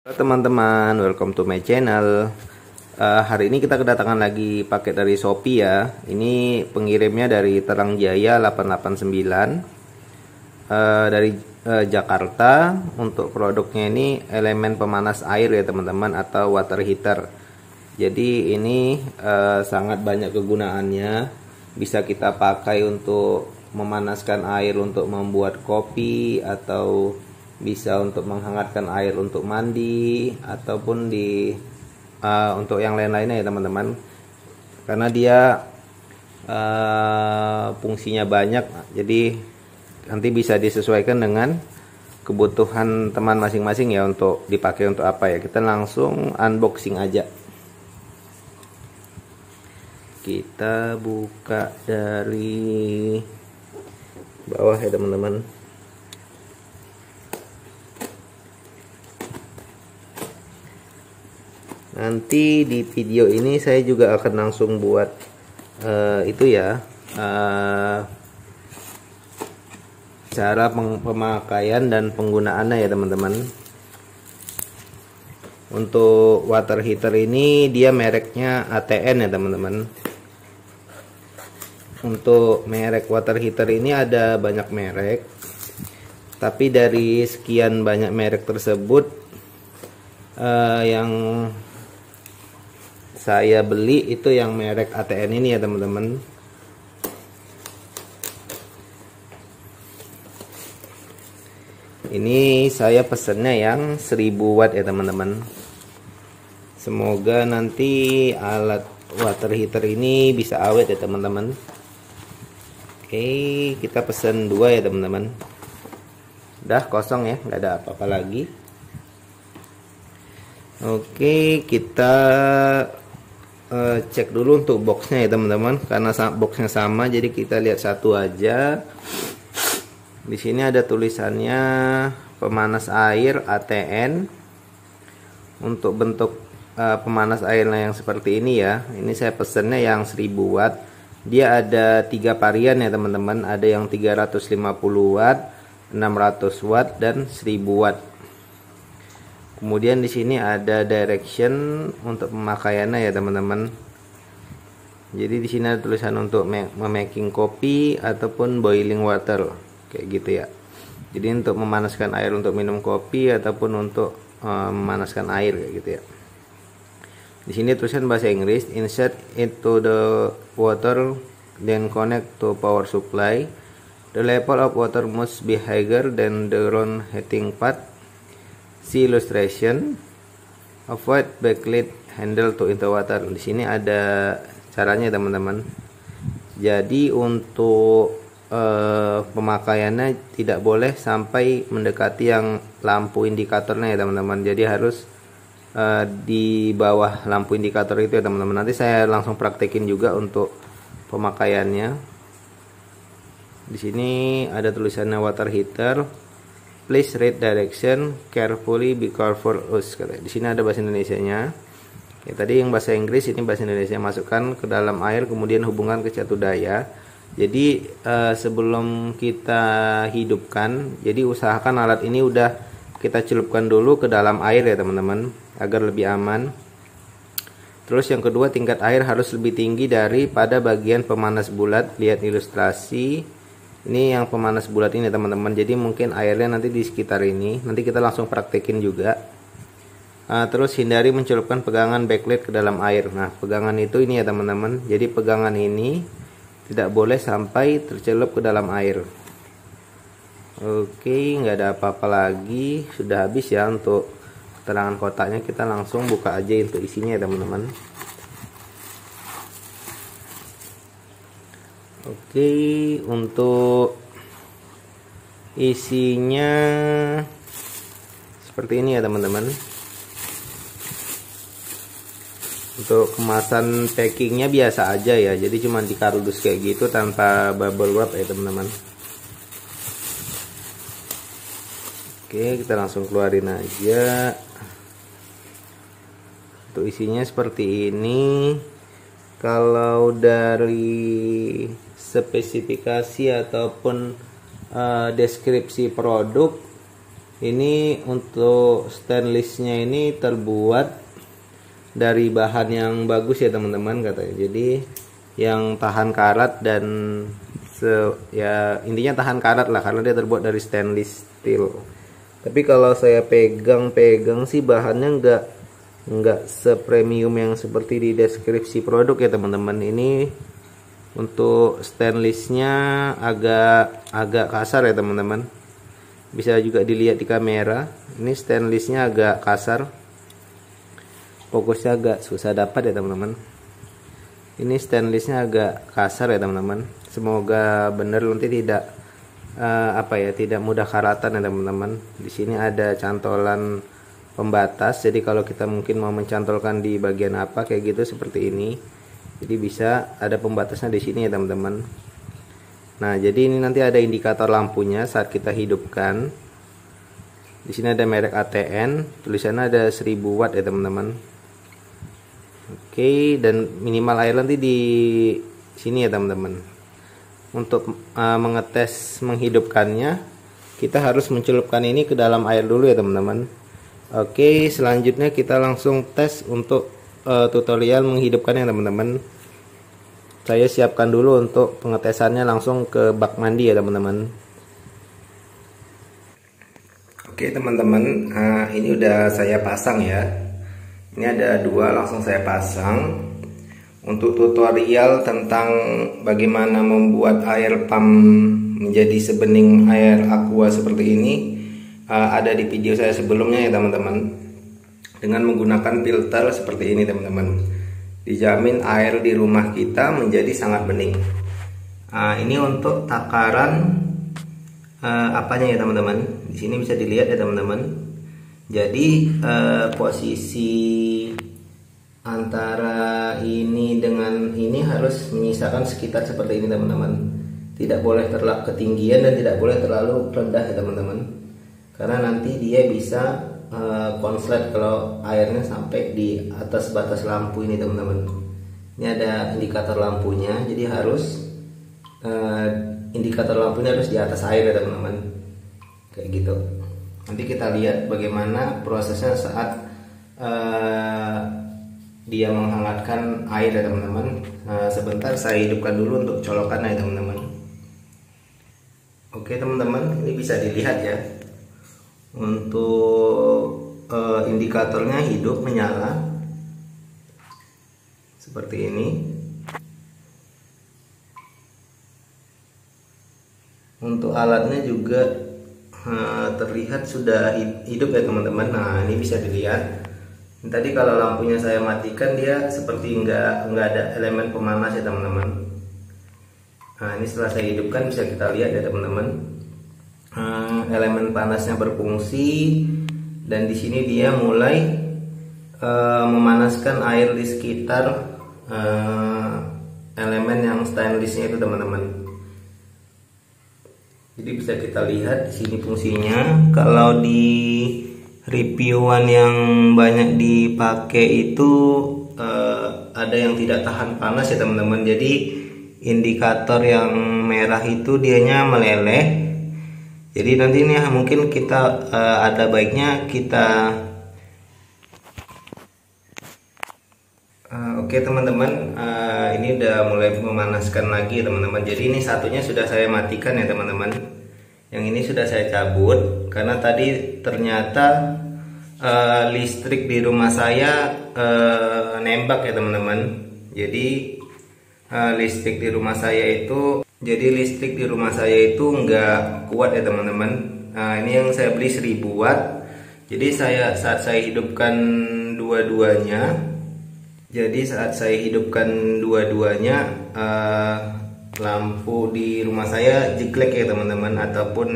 Halo teman-teman, welcome to my channel. Hari ini kita kedatangan lagi paket dari Shopee ya. Ini pengirimnya dari Terang Jaya 889 dari Jakarta. Untuk produknya ini elemen pemanas air ya teman-teman, atau water heater. Jadi ini sangat banyak kegunaannya. Bisa kita pakai untuk memanaskan air untuk membuat kopi, atau bisa untuk menghangatkan air untuk mandi, ataupun untuk yang lain-lainnya ya teman-teman. Karena dia fungsinya banyak, jadi nanti bisa disesuaikan dengan kebutuhan teman masing-masing ya, untuk dipakai untuk apa ya. Kita langsung unboxing aja. Kita buka dari bawah ya teman-teman. Nanti di video ini saya juga akan langsung buat itu ya, cara pemakaian dan penggunaannya ya teman-teman. Untuk water heater ini dia mereknya ATN ya teman-teman. Untuk merek water heater ini ada banyak merek, tapi dari sekian banyak merek tersebut yang saya beli itu yang merek ATN ini ya teman-teman. Ini saya pesennya yang 1000 watt ya teman-teman. Semoga nanti alat water heater ini bisa awet ya teman-teman. Oke, kita pesen 2 ya teman-teman. Udah kosong ya, nggak ada apa-apa lagi. Oke, kita cek dulu untuk boxnya ya teman-teman. Karena boxnya sama, jadi kita lihat satu aja. Di sini ada tulisannya pemanas air ATN. Untuk bentuk pemanas airnya yang seperti ini ya. Ini saya pesennya yang 1000 watt. Dia ada 3 varian ya teman-teman. Ada yang 350 watt, 600 watt, dan 1000 watt. Kemudian di sini ada direction untuk pemakaiannya ya teman-teman. Jadi di sini ada tulisan untuk memaking kopi ataupun boiling water, kayak gitu ya. Jadi untuk memanaskan air untuk minum kopi ataupun untuk memanaskan air, kayak gitu ya. Di sini tulisan bahasa Inggris, insert into the water then connect to power supply. The level of water must be higher than the round heating pad. See illustration. Avoid backlit handle to into water. Di sini ada caranya teman-teman. Jadi untuk pemakaiannya tidak boleh sampai mendekati yang lampu indikatornya ya teman-teman. Jadi harus di bawah lampu indikator itu ya teman-teman. Nanti saya langsung praktekin juga untuk pemakaiannya. Di sini ada tulisannya water heater. Please read direction carefully, be careful us. Di sini ada bahasa Indonesianya. Ya, tadi yang bahasa Inggris, ini bahasa Indonesia. Masukkan ke dalam air, kemudian hubungkan ke catu daya. Jadi sebelum kita hidupkan, jadi usahakan alat ini udah kita celupkan dulu ke dalam air ya teman-teman, agar lebih aman. Terus yang kedua, tingkat air harus lebih tinggi daripada bagian pemanas bulat. Lihat ilustrasi. Ini yang pemanas bulat ini teman-teman. Jadi mungkin airnya nanti di sekitar ini. Nanti kita langsung praktekin juga. Terus hindari mencelupkan pegangan backlight ke dalam air. Nah, pegangan itu ini ya teman-teman. Jadi pegangan ini tidak boleh sampai tercelup ke dalam air. Oke, nggak ada apa-apa lagi. Sudah habis ya untuk keterangan kotaknya. Kita langsung buka aja untuk isinya ya teman-teman. Oke, untuk isinya seperti ini ya teman-teman. Untuk kemasan packingnya biasa aja ya, jadi cuma di kardus kayak gitu tanpa bubble wrap ya teman-teman. Oke, kita langsung keluarin aja. Untuk isinya seperti ini. Kalau dari spesifikasi ataupun deskripsi produk Ini untuk stainlessnya ini terbuat dari bahan yang bagus ya teman-teman katanya. Jadi yang tahan karat dan ya intinya tahan karat lah karena dia terbuat dari stainless steel. Tapi kalau saya pegang sih bahannya nggak sepremium yang seperti di deskripsi produk ya teman-teman. Ini untuk stainlessnya agak kasar ya teman-teman. Bisa juga dilihat di kamera. Ini stainlessnya agak kasar. Fokusnya agak susah dapat ya teman-teman. Ini stainlessnya agak kasar ya teman-teman. Semoga benar nanti tidak tidak mudah karatan ya teman-teman. Di sini ada cantolan pembatas. Jadi kalau kita mungkin mau mencantolkan di bagian apa kayak gitu seperti ini. Jadi bisa ada pembatasnya di sini ya teman-teman. Nah, jadi ini nanti ada indikator lampunya saat kita hidupkan. Di sini ada merek ATN, tulisannya ada 1000 watt ya teman-teman. Oke, dan minimal air nanti di sini ya teman-teman. Untuk mengetes menghidupkannya, kita harus mencelupkan ini ke dalam air dulu ya teman-teman. Oke, selanjutnya kita langsung tes untuk tutorial menghidupkannya teman-teman. Saya siapkan dulu untuk pengetesannya langsung ke bak mandi ya teman-teman. Oke teman-teman, ini udah saya pasang ya. Ini ada 2 langsung saya pasang. Untuk tutorial tentang bagaimana membuat air pump menjadi sebening air aqua seperti ini ada di video saya sebelumnya ya teman-teman. Dengan menggunakan filter seperti ini teman-teman. Dijamin air di rumah kita menjadi sangat bening. Ini untuk takaran apanya ya teman-teman. Di sini bisa dilihat ya teman-teman. Jadi posisi antara ini dengan ini harus menyisakan sekitar seperti ini teman-teman. Tidak boleh terlalu ketinggian dan tidak boleh terlalu rendah ya teman-teman. Karena nanti dia bisa konslet kalau airnya sampai di atas batas lampu ini teman-teman. Ini ada indikator lampunya, jadi harus indikator lampunya harus di atas air ya teman-teman, kayak gitu. Nanti kita lihat bagaimana prosesnya saat dia menghangatkan air ya teman-teman. Sebentar saya hidupkan dulu untuk colokannya ya teman-teman. Oke teman-teman, ini bisa dilihat ya. Untuk indikatornya hidup menyala seperti ini. Untuk alatnya juga terlihat sudah hidup ya teman-teman. Nah ini bisa dilihat. Tadi kalau lampunya saya matikan dia seperti nggak ada elemen pemanas ya teman-teman. Nah ini setelah saya hidupkan bisa kita lihat ya teman-teman. Elemen panasnya berfungsi dan di sini dia mulai memanaskan air di sekitar elemen yang stainlessnya itu teman-teman. Jadi bisa kita lihat di sini fungsinya. Kalau di reviewan yang banyak dipakai itu ada yang tidak tahan panas ya teman-teman. Jadi indikator yang merah itu dianya meleleh. Jadi nanti ini mungkin kita ada baiknya kita oke teman-teman, ini udah mulai memanaskan lagi teman-teman. Jadi ini satunya sudah saya matikan ya teman-teman. Yang ini sudah saya cabut karena tadi ternyata listrik di rumah saya nembak ya teman-teman. Jadi listrik di rumah saya itu nggak kuat ya teman-teman. Nah ini yang saya beli 1000 watt. Jadi saat saya hidupkan dua-duanya, lampu di rumah saya jeglek ya teman-teman, ataupun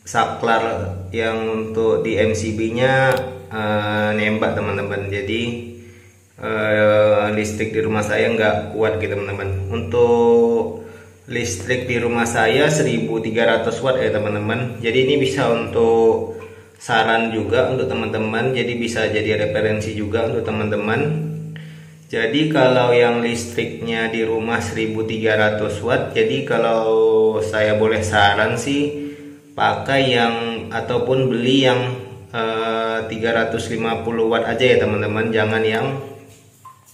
saklar yang untuk di MCB-nya nembak teman-teman. Jadi listrik di rumah saya nggak kuat gitu teman-teman. Untuk listrik di rumah saya 1300 watt ya teman-teman. Jadi ini bisa untuk saran juga untuk teman-teman, jadi bisa jadi referensi juga untuk teman-teman. Jadi kalau yang listriknya di rumah 1300 watt, jadi kalau saya boleh saran sih pakai yang ataupun beli yang 350 watt aja ya teman-teman, jangan yang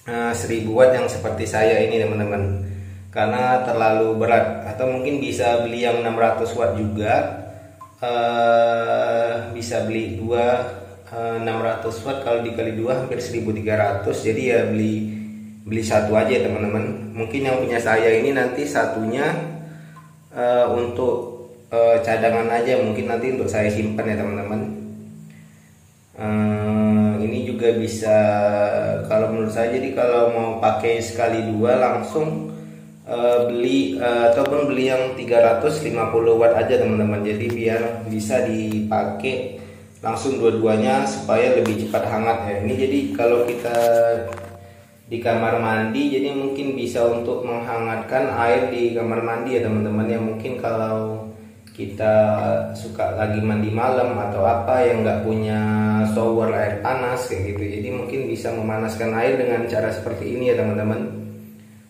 1000 watt yang seperti saya ini teman-teman, karena terlalu berat. Atau mungkin bisa beli yang 600 watt juga, bisa beli dua 600 watt, kalau dikali 2 hampir 1300, jadi ya beli satu aja teman-teman. Mungkin yang punya saya ini nanti satunya untuk cadangan aja, mungkin nanti untuk saya simpan ya teman-teman. Ini juga bisa kalau menurut saya, jadi kalau mau pakai sekali dua langsung beli ataupun beli yang 350 watt aja teman-teman, jadi biar bisa dipakai langsung dua-duanya supaya lebih cepat hangat ya. Ini jadi kalau kita di kamar mandi, jadi mungkin bisa untuk menghangatkan air di kamar mandi ya teman-teman ya. Mungkin kalau kita suka lagi mandi malam atau apa yang nggak punya shower air panas kayak gitu, jadi mungkin bisa memanaskan air dengan cara seperti ini ya teman-teman.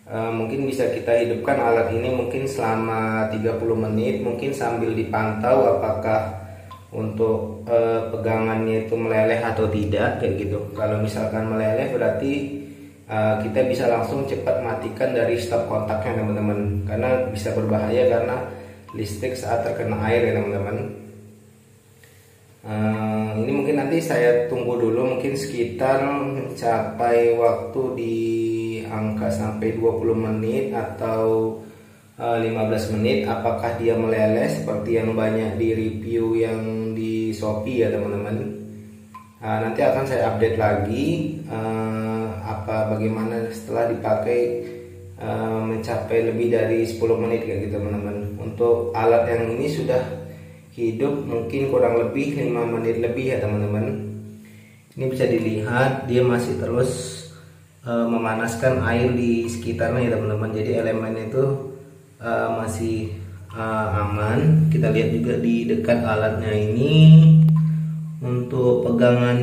Mungkin bisa kita hidupkan alat ini mungkin selama 30 menit, mungkin sambil dipantau apakah untuk pegangannya itu meleleh atau tidak kayak gitu. Kalau misalkan meleleh berarti kita bisa langsung cepat matikan dari stop kontaknya teman-teman, karena bisa berbahaya karena listrik saat terkena air ya teman-teman. Ini mungkin nanti saya tunggu dulu, mungkin sekitar mencapai waktu di angka sampai 20 menit atau 15 menit, apakah dia meleleh seperti yang banyak di review yang di Shopee ya teman-teman. Nanti akan saya update lagi bagaimana setelah dipakai mencapai lebih dari 10 menit kayak gitu teman-teman. Untuk alat yang ini sudah hidup mungkin kurang lebih 5 menit lebih ya teman-teman. Ini bisa dilihat dia masih terus memanaskan air di sekitarnya ya teman-teman, jadi elemen itu masih aman. Kita lihat juga di dekat alatnya ini, untuk pegangan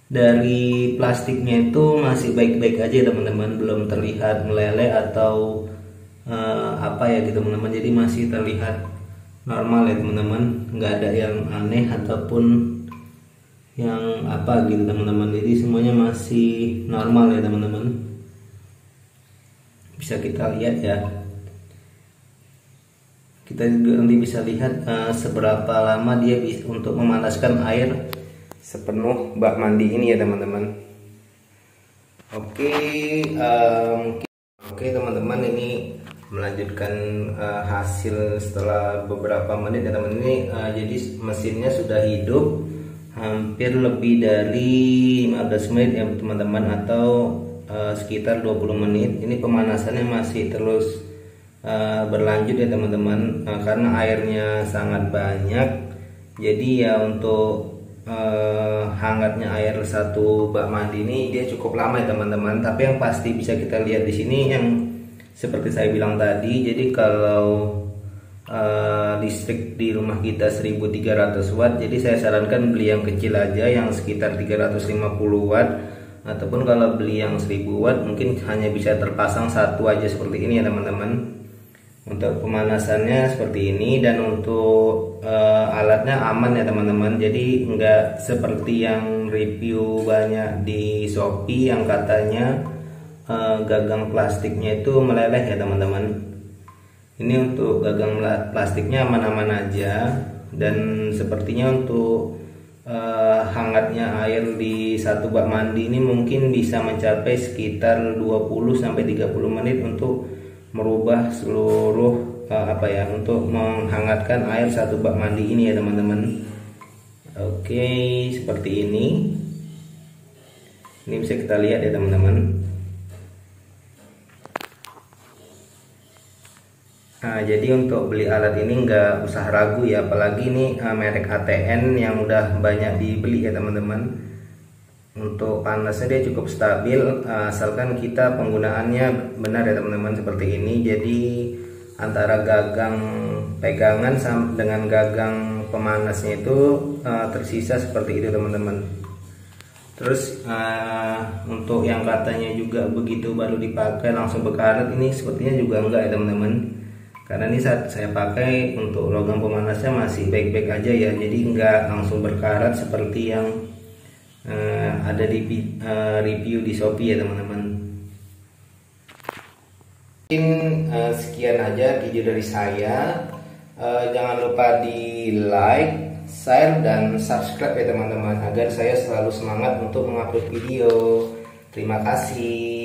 dari plastiknya itu masih baik-baik aja teman-teman, belum terlihat meleleh atau apa ya gitu teman-teman, jadi masih terlihat normal ya teman-teman, nggak ada yang aneh ataupun yang apa gitu teman-teman, jadi semuanya masih normal ya teman-teman. Bisa kita lihat ya, kita juga nanti bisa lihat seberapa lama dia bisa untuk memanaskan air sepenuh bak mandi ini ya teman-teman. Oke teman-teman, ini melanjutkan hasil setelah beberapa menit ya teman-teman. Ini jadi mesinnya sudah hidup hampir lebih dari 15 menit ya teman-teman, atau sekitar 20 menit. Ini pemanasannya masih terus berlanjut ya teman-teman, karena airnya sangat banyak, jadi ya untuk hangatnya air satu bak mandi ini dia cukup lama ya teman-teman. Tapi yang pasti bisa kita lihat di sini yang seperti saya bilang tadi, jadi kalau listrik di rumah kita 1300 watt, jadi saya sarankan beli yang kecil aja yang sekitar 350 watt, ataupun kalau beli yang 1000 watt mungkin hanya bisa terpasang satu aja seperti ini ya teman-teman. Untuk pemanasannya seperti ini, dan untuk alatnya aman ya teman-teman, jadi nggak seperti yang review banyak di Shopee yang katanya gagang plastiknya itu meleleh ya teman-teman. Ini untuk gagang plastiknya aman-aman aja, dan sepertinya untuk hangatnya air di satu bak mandi ini mungkin bisa mencapai sekitar 20-30 menit untuk merubah seluruh untuk menghangatkan air satu bak mandi ini ya teman-teman. Oke, seperti ini. Ini bisa kita lihat ya teman-teman. Nah, jadi untuk beli alat ini nggak usah ragu ya, apalagi ini merek ATN yang udah banyak dibeli ya teman-teman. Untuk panasnya dia cukup stabil, asalkan kita penggunaannya benar ya teman-teman, seperti ini. Jadi antara gagang pegangan dengan gagang pemanasnya itu tersisa seperti itu teman-teman. Terus untuk yang katanya juga begitu baru dipakai langsung berkarat, ini sepertinya juga enggak ya teman-teman, Karena ini saat saya pakai untuk logam pemanasnya masih baik-baik aja ya, jadi nggak langsung berkarat seperti yang ada di review di Shopee ya teman-teman. Mungkin sekian aja video dari saya. Jangan lupa di like, share, dan subscribe ya teman-teman, agar saya selalu semangat untuk mengupload video. Terima kasih.